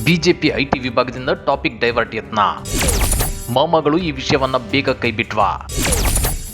BJP IT ವಿಭಾಗದಿಂದ topic divert ಯತ್ನ. ಮಾಮಾಗಳು ಈ ವಿಷಯವನ್ನ ಬೇಗ ಕೈಬಿಟ್ವಾ?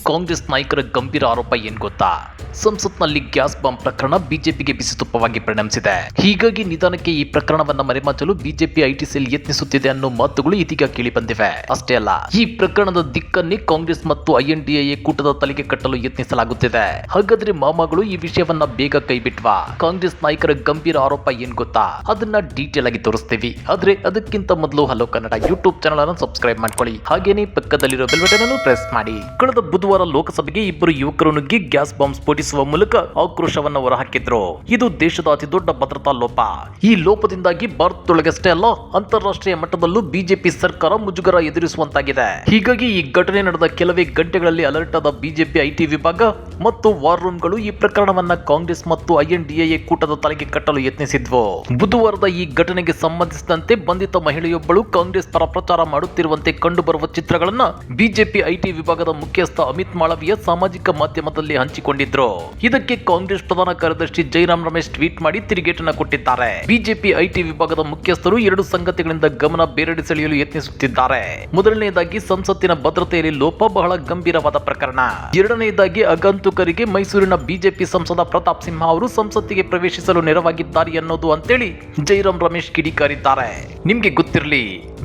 ಕಾಂಗ್ರೆಸ್ ನಾಯಕರ ಗಂಭೀರ ಆರೋಪ ಏನ್ ಗೊತ್ತಾ? ಸಂಸತ್ನಲ್ಲಿ ಗ್ಯಾಸ್ ಬಾಂಬ್ ಪ್ರಕರಣ ಬಿಜೆಪಿಗೆ ಬಿಸಿತುಪ್ಪವಾಗಿ ಪರಿಣಮಿಸಿದೆ. ಹೀಗಾಗಿ ನಿಧಾನಕ್ಕೆ ಈ ಪ್ರಕರಣವನ್ನ ಮರೆಮಾಚಲು ಬಿಜೆಪಿ ಐಟಿ ಸೆಲ್ ಯತ್ನಿಸುತ್ತಿದೆ ಅನ್ನೋ ಮಾತುಗಳು ಇದೀಗ ಕೇಳಿ ಬಂದಿವೆ. ಅಷ್ಟೇ ಅಲ್ಲ, ಈ ಪ್ರಕರಣದ ದಿಕ್ಕನ್ನೇ ಕಾಂಗ್ರೆಸ್ ಮತ್ತು ಐಎನ್ಡಿಎ ಕೂಟದ ತಲೆಗೆ ಕಟ್ಟಲು ಯತ್ನಿಸಲಾಗುತ್ತಿದೆ. ಹಾಗಾದ್ರೆ ಮಾಮಾಗಳು ಈ ವಿಷಯವನ್ನ ಬೇಗ ಕೈಬಿಟ್ವಾ? ಕಾಂಗ್ರೆಸ್ ನಾಯಕರ ಗಂಭೀರ ಆರೋಪ ಏನ್ ಗೊತ್ತಾ? ಅದನ್ನ ಡೀಟೇಲ್ ಆಗಿ ತೋರಿಸ್ತೀವಿ. ಆದ್ರೆ ಅದಕ್ಕಿಂತ ಮೊದಲು ಹಲೋ ಕನ್ನಡ ಯೂಟ್ಯೂಬ್ ಚಾನಲ್ ಅನ್ನು ಸಬ್ಸ್ಕ್ರೈಬ್ ಮಾಡ್ಕೊಳ್ಳಿ. ಹಾಗೇನೇ ಪಕ್ಕದಲ್ಲಿರೋ ಬೆಲ್ ಬಟನ್ ಅನ್ನು ಪ್ರೆಸ್ ಮಾಡಿ. ಕಳೆದ ಬುಧವಾರ ಲೋಕಸಭೆಗೆ ಇಬ್ಬರು ಯುವಕರು ನುಗ್ಗಿ ಗ್ಯಾಸ್ ಬಾಂಬ್ ಸ್ಫೋಟಿಸುವ ಮೂಲಕ ಆಕ್ರೋಶವನ್ನು ಹೊರಹಾಕಿದ್ರು. ಇದು ದೇಶದ ಅತಿದೊಡ್ಡ ಭದ್ರತಾ ಲೋಪ. ಈ ಲೋಪದಿಂದಾಗಿ ಭಾರತದೊಳಗಷ್ಟೇ ಅಲ್ಲ, ಅಂತಾರಾಷ್ಟ್ರೀಯ ಮಟ್ಟದಲ್ಲೂ ಬಿಜೆಪಿ ಸರ್ಕಾರ ಮುಜುಗರ ಎದುರಿಸುವಂತಾಗಿದೆ. ಹೀಗಾಗಿ ಈ ಘಟನೆ ನಡೆದ ಕೆಲವೇ ಗಂಟೆಗಳಲ್ಲಿ ಅಲರ್ಟ್ ಆದ ಬಿಜೆಪಿ ಐಟಿ ವಿಭಾಗ ಮತ್ತು ವಾರ್ ರೂಮ್ಗಳು ಈ ಪ್ರಕರಣವನ್ನ ಕಾಂಗ್ರೆಸ್ ಮತ್ತು ಐಎನ್ಡಿಎ ಕೂಟದ ತಲೆಗೆ ಕಟ್ಟಲು ಯತ್ನಿಸಿದ್ವು. ಬುಧವಾರದ ಈ ಘಟನೆಗೆ ಸಂಬಂಧಿಸಿದಂತೆ ಬಂಧಿತ ಮಹಿಳೆಯೊಬ್ಬಳು ಕಾಂಗ್ರೆಸ್ ಪರ ಪ್ರಚಾರ ಮಾಡುತ್ತಿರುವಂತೆ ಕಂಡುಬರುವ ಚಿತ್ರಗಳನ್ನ ಬಿಜೆಪಿ ಐಟಿ ವಿಭಾಗದ ಮುಖ್ಯಸ್ಥ ಅಮಿತ್ ಮಾಳವಿಯ ಸಾಮಾಜಿಕ ಮಾಧ್ಯಮದಲ್ಲಿ ಹಂಚಿಕೊಂಡಿದ್ರು. ಇದಕ್ಕೆ ಕಾಂಗ್ರೆಸ್ ಪ್ರಧಾನ ಕಾರ್ಯದರ್ಶಿ ಜೈರಾಮ್ ರಮೇಶ್ ಟ್ವೀಟ್ ಮಾಡಿ ತಿರುಗೇಟನ್ನ ಕೊಟ್ಟಿದ್ದಾರೆ. ಬಿಜೆಪಿ ಐಟಿ ವಿಭಾಗದ ಮುಖ್ಯಸ್ಥರು ಎರಡು ಸಂಗತಿಗಳಿಂದ ಗಮನ ಬೇರೆಡೆ ಸೆಳೆಯಲು ಯತ್ನಿಸುತ್ತಿದ್ದಾರೆ. ಮೊದಲನೆಯದಾಗಿ ಸಂಸತ್ತಿನ ಭದ್ರತೆಯಲ್ಲಿ ಲೋಪ ಬಹಳ ಗಂಭೀರವಾದ ಪ್ರಕರಣ. ಎರಡನೆಯದಾಗಿ ಆಗಂತುಕರಿಗೆ ಮೈಸೂರಿನ ಬಿಜೆಪಿ ಸಂಸದ ಪ್ರತಾಪ್ ಸಿಂಹ ಅವರು ಸಂಸತ್ತಿಗೆ ಪ್ರವೇಶಿಸಲು ನೆರವಾಗಿದ್ದಾರೆ ಅನ್ನೋದು ಅಂತೇಳಿ ಜೈರಾಮ್ ರಮೇಶ್ ಕಿಡಿಕಾರಿದ್ದಾರೆ. ನಿಮ್ಗೆ ಗೊತ್ತಿರಲಿ,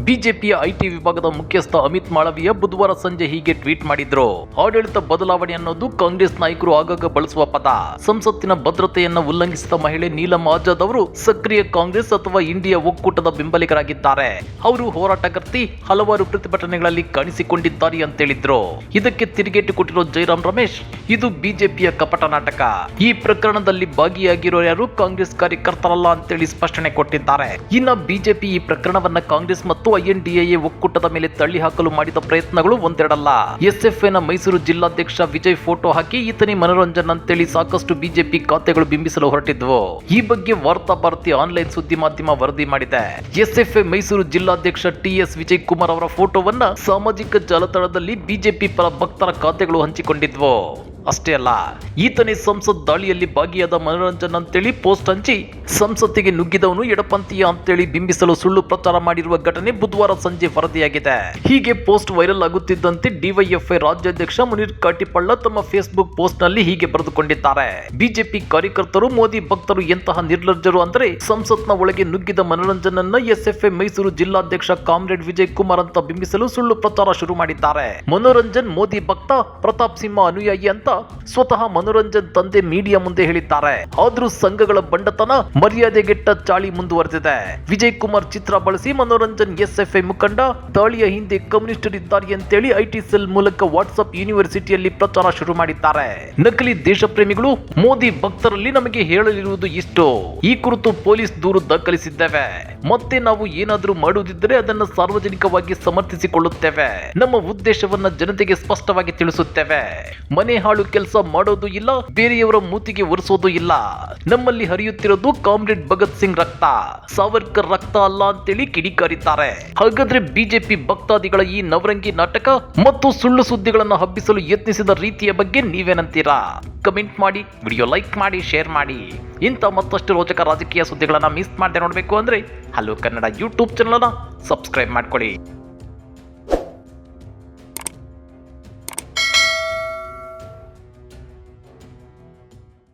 ಬಿಜೆಪಿಯ ಐಟಿ ವಿಭಾಗದ ಮುಖ್ಯಸ್ಥ ಅಮಿತ್ ಮಾಳವಿಯ ಬುಧವಾರ ಸಂಜೆ ಹೀಗೆ ಟ್ವೀಟ್ ಮಾಡಿದ್ರು. ಆಡಳಿತ ಬದಲಾವಣೆ ಅನ್ನೋದು ಕಾಂಗ್ರೆಸ್ ನಾಯಕರು ಆಗಾಗ ಬಳಸುವ ಪದ. ಸಂಸತ್ತಿನ ಭದ್ರತೆಯನ್ನು ಉಲ್ಲಂಘಿಸಿದ ಮಹಿಳೆ ನೀಲಂ ಆಜಾದ್ ಅವರು ಸಕ್ರಿಯ ಕಾಂಗ್ರೆಸ್ ಅಥವಾ ಇಂಡಿಯಾ ಒಕ್ಕೂಟದ ಬೆಂಬಲಿಗರಾಗಿದ್ದಾರೆ. ಅವರು ಹೋರಾಟಕರ್ತಿ, ಹಲವಾರು ಪ್ರತಿಭಟನೆಗಳಲ್ಲಿ ಕಾಣಿಸಿಕೊಂಡಿದ್ದಾರೆ ಅಂತೇಳಿದ್ರು. ಇದಕ್ಕೆ ತಿರುಗೇಟು ಕೊಟ್ಟಿರೋ ಜೈರಾಮ್ ರಮೇಶ್, ಇದು ಬಿಜೆಪಿಯ ಕಪಟ ನಾಟಕ. ಈ ಪ್ರಕರಣದಲ್ಲಿ ಭಾಗಿಯಾಗಿರೋ ಯಾರು ಕಾಂಗ್ರೆಸ್ ಕಾರ್ಯಕರ್ತರಲ್ಲ ಅಂತೇಳಿ ಸ್ಪಷ್ಟನೆ ಕೊಟ್ಟಿದ್ದಾರೆ. ಇನ್ನ ಬಿಜೆಪಿ ಈ ಪ್ರಕರಣವನ್ನ ಕಾಂಗ್ರೆಸ್ ಮತ್ತು ಐಎನ್ಡಿಎ ಒಕ್ಕೂಟದ ಮೇಲೆ ತಳ್ಳಿ ಹಾಕಲು ಮಾಡಿದ ಪ್ರಯತ್ನಗಳು ಒಂದೆರಡಲ್ಲ. ಎಸ್ಎಫ್ಐನ ಮೈಸೂರು ಜಿಲ್ಲಾಧ್ಯಕ್ಷ ವಿಜಯ್ ಫೋಟೋ ಹಾಕಿ ಈತನೇ ಮನೋರಂಜನ್ ಅಂತೇಳಿ ಸಾಕಷ್ಟು ಬಿಜೆಪಿ ಖಾತೆಗಳು ಬಿಂಬಿಸಲು ಹೊರಟಿದ್ವು. ಈ ಬಗ್ಗೆ ವಾರ್ತಾ ಭಾರತಿ ಆನ್ಲೈನ್ ಸುದ್ದಿ ಮಾಧ್ಯಮ ವರದಿ ಮಾಡಿದೆ. ಎಸ್ಎಫ್ಐ ಮೈಸೂರು ಜಿಲ್ಲಾಧ್ಯಕ್ಷ ಟಿಎಸ್ ವಿಜಯ್ ಕುಮಾರ್ ಅವರ ಫೋಟೋವನ್ನ ಸಾಮಾಜಿಕ ಜಾಲತಾಣದಲ್ಲಿ ಬಿಜೆಪಿ ಪರ ಭಕ್ತರ ಖಾತೆಗಳು ಹಂಚಿಕೊಂಡಿದ್ವು. ಅಷ್ಟೇ ಅಲ್ಲ, ಈತನೇ ಸಂಸತ್ ದಾಳಿಯಲ್ಲಿ ಭಾಗಿಯಾದ ಮನೋರಂಜನ್ ಅಂತೇಳಿ ಪೋಸ್ಟ್ ಹಂಚಿ ಸಂಸತ್ತಿಗೆ ನುಗ್ಗಿದವನು ಎಡಪಂಥೀಯ ಅಂತೇಳಿ ಬಿಂಬಿಸಲು ಸುಳ್ಳು ಪ್ರಚಾರ ಮಾಡಿರುವ ಘಟನೆ ಬುಧವಾರ ಸಂಜೆ ವರದಿಯಾಗಿದೆ. ಹೀಗೆ ಪೋಸ್ಟ್ ವೈರಲ್ ಆಗುತ್ತಿದ್ದಂತೆ ಡಿವೈಎಫ್ಐ ರಾಜ್ಯಾಧ್ಯಕ್ಷ ಮುನೀರ್ ಕಾಟಿಪಳ್ಳ ತಮ್ಮ ಫೇಸ್ಬುಕ್ ಪೋಸ್ಟ್ ನಲ್ಲಿ ಹೀಗೆ ಬರೆದುಕೊಂಡಿದ್ದಾರೆ. ಬಿಜೆಪಿ ಕಾರ್ಯಕರ್ತರು, ಮೋದಿ ಭಕ್ತರು ಎಂತಹ ನಿರ್ಲಜ್ಜರು ಅಂದರೆ ಸಂಸತ್ನ ಒಳಗೆ ನುಗ್ಗಿದ ಮನೋರಂಜನ್ ಅನ್ನ ಎಸ್ಎಫ್ಐ ಮೈಸೂರು ಜಿಲ್ಲಾಧ್ಯಕ್ಷ ಕಾಮ್ರೇಡ್ ವಿಜಯ್ ಕುಮಾರ್ ಅಂತ ಬಿಂಬಿಸಲು ಸುಳ್ಳು ಪ್ರಚಾರ ಶುರು ಮಾಡಿದ್ದಾರೆ. ಮನೋರಂಜನ್ ಮೋದಿ ಭಕ್ತ, ಪ್ರತಾಪ್ ಸಿಂಹ ಅನುಯಾಯಿ ಅಂತ ಸ್ವತಃ ಮನೋರಂಜನ್ ತಂದೆ ಮೀಡಿಯಾ ಮುಂದೆ ಹೇಳಿದ್ದಾರೆ. ಆದ್ರೂ ಸಂಘಗಳ ಬಂಡತನ, ಮರ್ಯಾದೆಗೆಟ್ಟ ಚಾಳಿ ಮುಂದುವರೆದಿದೆ. ವಿಜಯ್ ಕುಮಾರ್ ಚಿತ್ರ ಬಳಸಿ ಮನೋರಂಜನ್ ಎಸ್ಎಫ್ಐ ಮುಖಂಡ, ದಾಳಿಯ ಹಿಂದೆ ಕಮ್ಯುನಿಸ್ಟರಿದ್ದಾರೆ ಅಂತೇಳಿ ಐಟಿ ಸೆಲ್ ಮೂಲಕ ವಾಟ್ಸ್ಆಪ್ ಯೂನಿವರ್ಸಿಟಿಯಲ್ಲಿ ಪ್ರಚಾರ ಶುರು ಮಾಡಿದ್ದಾರೆ. ನಕಲಿ ದೇಶಪ್ರೇಮಿಗಳು, ಮೋದಿ ಭಕ್ತರಲ್ಲಿ ನಮಗೆ ಹೇಳಲಿರುವುದು ಇಷ್ಟು. ಈ ಕುರಿತು ಪೊಲೀಸ್ ದೂರು ದಾಖಲಿಸಿದ್ದೇವೆ. ಮತ್ತೆ ನಾವು ಏನಾದರೂ ಮಾಡುವುದಿದ್ದರೆ ಅದನ್ನು ಸಾರ್ವಜನಿಕವಾಗಿ ಸಮರ್ಥಿಸಿಕೊಳ್ಳುತ್ತೇವೆ. ನಮ್ಮ ಉದ್ದೇಶವನ್ನ ಜನತೆಗೆ ಸ್ಪಷ್ಟವಾಗಿ ತಿಳಿಸುತ್ತೇವೆ. ಮನೆ ಹಾಳು ಕೆಲಸ ಮಾಡೋದು ಇಲ್ಲ, ಬೇರೆಯವರ ಮೂತಿಗೆ ಒರೆಸೋದು ಇಲ್ಲ. ನಮ್ಮಲ್ಲಿ ಹರಿಯುತ್ತಿರೋದು ಕಾಮ್ರೇಡ್ ಭಗತ್ ಸಿಂಗ್ ರಕ್ತ, ಸಾವರ್ಕರ್ ರಕ್ತ ಅಲ್ಲ ಅಂತೇಳಿ ಕಿಡಿಕಾರಿದ್ದಾರೆ. ಹಾಗಾದ್ರೆ ಬಿಜೆಪಿ ಭಕ್ತಾದಿಗಳ ಈ ನವರಂಗಿ ನಾಟಕ ಮತ್ತು ಸುಳ್ಳು ಸುದ್ದಿಗಳನ್ನು ಹಬ್ಬಿಸಲು ಯತ್ನಿಸಿದ ರೀತಿಯ ಬಗ್ಗೆ ನೀವೇನಂತೀರಾ? ಕಮೆಂಟ್ ಮಾಡಿ, ವಿಡಿಯೋ ಲೈಕ್ ಮಾಡಿ, ಶೇರ್ ಮಾಡಿ. ಇಂಥ ಮತ್ತಷ್ಟು ರೋಚಕ ರಾಜಕೀಯ ಸುದ್ದಿಗಳನ್ನ ಮಿಸ್ ಮಾಡದೆ ನೋಡಬೇಕು ಅಂದ್ರೆ ಹಲೋ ಕನ್ನಡ ಯೂಟ್ಯೂಬ್ ಚಾನಲ್ ಅನ್ನ ಸಬ್ಸ್ಕ್ರೈಬ್ ಮಾಡ್ಕೊಳ್ಳಿ.